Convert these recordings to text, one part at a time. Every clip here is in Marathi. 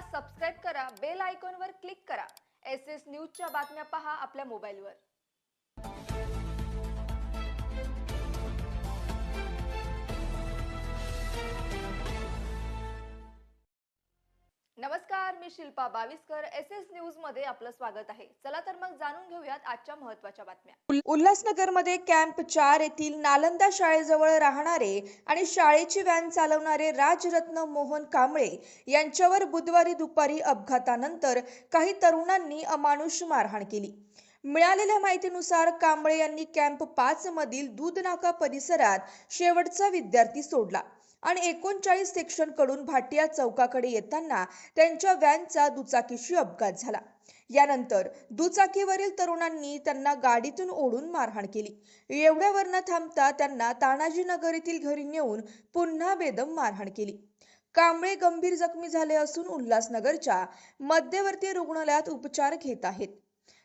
सबस्क्राइब करा, बेल आयकॉनवर क्लिक करा। एसएस न्यूजच्या बातम्या पहा आपल्या मोबाईलवर। नमस्कार, मी शिल्पा बाविस्कर। एसएस न्यूज मध्ये आपलं स्वागत आहे। चला तर मग जाणून घेऊयात आजच्या महत्त्वाच्या बातम्या। उल्हासनगरमध्ये कॅम्प 4 येथील नालंदा शाळेजवळ राहणारे आणि शाळेची व्हॅन चालवणारे राजरत्न मोहन कांबळे यांच्यावर बुधवारी दुपारी अपघातानंतर काही तरुणांनी अमानुष मारहाण केली। मिळालेल्या माहितीनुसार कांबळे यांनी कॅम्प 5 मधील दूधनाका परिसरात शेवटचा विद्यार्थी सोडला आणि 39 सेक्शन कडून भाटिया चौकाकडे येताना त्यांच्या व्हॅनचा दुचाकीशी अपघात झाला। यानंतर दुचाकीवरील तरुणांनी त्यांना गाडीतून ओढून मारहाण केली। एवढ्यावर न थांबता त्यांना तानाजी नगर येथील घरी नेऊन पुन्हा बेदम मारहाण केली। कांबळे गंभीर जखमी झाले असून उल्हासनगरच्या मध्यवर्ती रुग्णालयात उपचार घेत आहेत।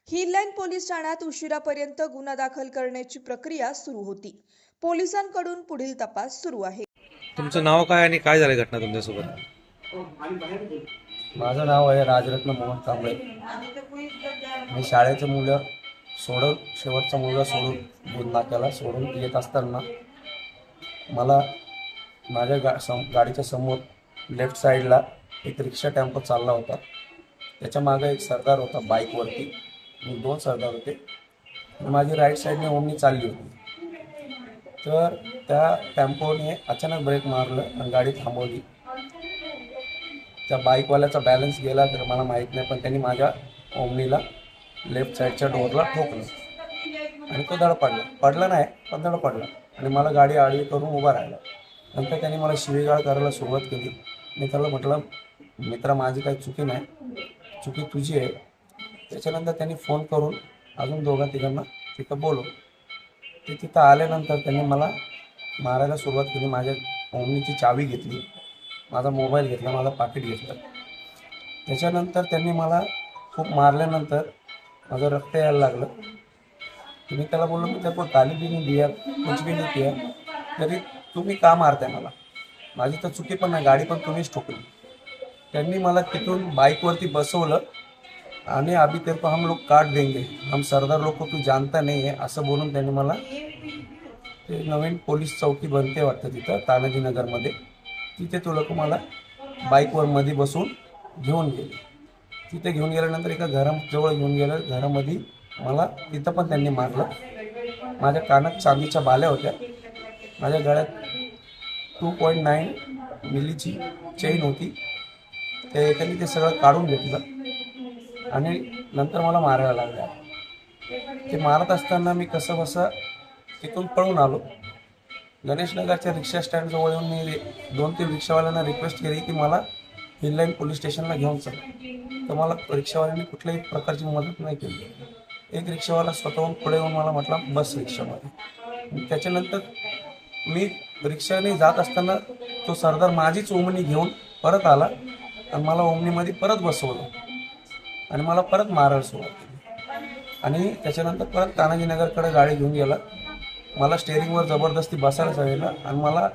हिललाईन पोलीस ठाण्यात उशिरापर्यंत गुन्हा दाखल करण्याची प्रक्रिया सुरू होती। पोलिसांकडून पुढील तपास सुरू आहे। तुमचं नाव काय आणि काय झाली घटना तुमच्यासोबत? माझं नाव आहे राजरत्न मोहन कांबळे। मी शाळेचं मुलं शेवटचा मुलगा सोडून दूधनाक्याला सोडून येत असताना मला माझ्या गाडीच्या समोर लेफ्ट साईडला एक रिक्षा टेम्पो चालला होता। त्याच्या मागे एक सरदार होता बाईकवरती, मी 2 सरदार होते। माझी राईट साईडने ओमनी चालली होती, तर त्या टेम्पोने अचानक ब्रेक मारलं आणि गाडी थांबवली। त्या बाईकवाल्याचा बॅलन्स गेला तर मला माहीत नाही, पण त्यांनी माझ्या ओमनीला लेफ्ट साईडच्या डोअरला ठोकलं आणि तो पडला नाही पण पडला आणि मला गाडी आडवी करून उभा राहिला। नंतर त्यांनी मला शिवीगाळ करायला सुरुवात केली। मी त्याला म्हटलं, मित्रा माझी काही चुकी नाही, चुकी तुझी आहे। त्याच्यानंतर त्यांनी फोन करून अजून 2-3 तिथं बोलव। ते तिथं आल्यानंतर त्यांनी मला मारायला सुरुवात केली। माझ्या ओमनीची चावी घेतली, माझा मोबाईल घेतला, माझा पाकिट घेतलं। त्याच्यानंतर त्यांनी मला खूप मारल्यानंतर माझं रक्त यायला लागलं। मी त्याला बोललो, मी त्याला गाली भी नाही दिया, कुछ भी नहीं किया, तरी तुम्ही का मारताय मला? माझी तर चुकी पण नाही, गाडी पण तुम्हीच ठोकली। त्यांनी मला तिथून बाईकवरती बसवलं आणि अभी तेरे को हम लोग काट देंगे, हम सरदार लोग को तू जानता नहीं है असं बोलून त्यांनी मला ते नवीन पोलीस चौकी बनते वाटतं तिथं तानाजी नगरमध्ये, तिथे तो लोक मला बाईकवर मध्ये बसून घेऊन गेले। तिथे घेऊन गेल्यानंतर एका घराजवळ घेऊन गेलं, घरामध्ये मला तिथं पण त्यांनी मारलं। माझ्या कानात चांदीच्या बाल्या होत्या, माझ्या गळ्यात 2.9 मिलीची चेन होती, त्यांनी ते सगळं काढून घेतलं आणि नंतर मला मारायला लागल्या। ते मारत असताना मी कसं बसं तिथून पळून आलो। गणेशनगरच्या रिक्षा स्टँडजवळ येऊन मी 2-3 रिक्षावाल्यांना रिक्वेस्ट केली की मला हिललाईन पोलीस स्टेशनला घेऊन चल, तर मला रिक्षावाल्यांनी कुठल्याही प्रकारची मदत नाही केली। एक रिक्षावाला स्वतःहून पुढे येऊन मला म्हटला बस रिक्षामध्ये। त्याच्यानंतर मी रिक्षाने जात असताना तो सरदार माझीच ओमनी घेऊन परत आला आणि मला ओमनीमध्ये परत बसवलं आणि मला परत मारायला सुरुवात केली आणि त्याच्यानंतर परत तानाजीनगरकडे गाडी घेऊन गेला। मला स्टेअरिंगवर जबरदस्ती बसायला सांगितलं आणि मला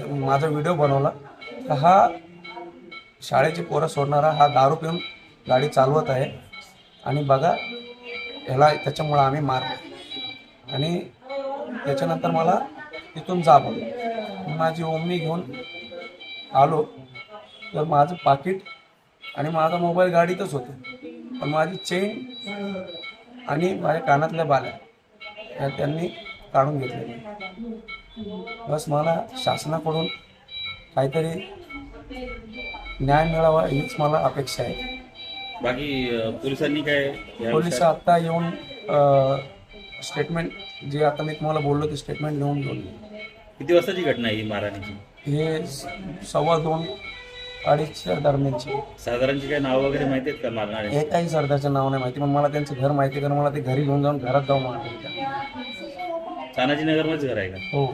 माझा व्हिडिओ बनवला तर हा शाळेची पोरं सोडणारा हा दारू पिऊन गाडी चालवत आहे आणि बघा ह्याला, त्याच्यामुळं आम्ही मारलो। आणि त्याच्यानंतर मला तिथून जा बोललो। माझी ओमनी घेऊन आलो तर माझं पाकिट आणि माझा मोबाईल गाडीतच होते, पण माझी चेन आणि माझ्या कानातल्या बाल्या त्यांनी काढून घेतले। बस मला शासनाकडून काहीतरी न्याय मिळावा हीच मला अपेक्षा आहे। बाकी पोलिसांनी काय? पोलिस आता येऊन स्टेटमेंट जे आता मी तुम्हाला बोललो ते स्टेटमेंट लिहून घेऊन। किती वाजताची घटना आहे ही मारहाणीची? हे 2:15-2:30 दरम्यानची। साधारणची काय नाव वगैरे माहिती आहेत का मारणारे? हे काही सरदारचं नाव नाही माहिती, पण मला त्यांचं घर माहिती आहे, कारण मला ते घरी घेऊन जाऊन घरात जाऊन मारलं। तानाजी नगरमध्येच घर आहे का? हो।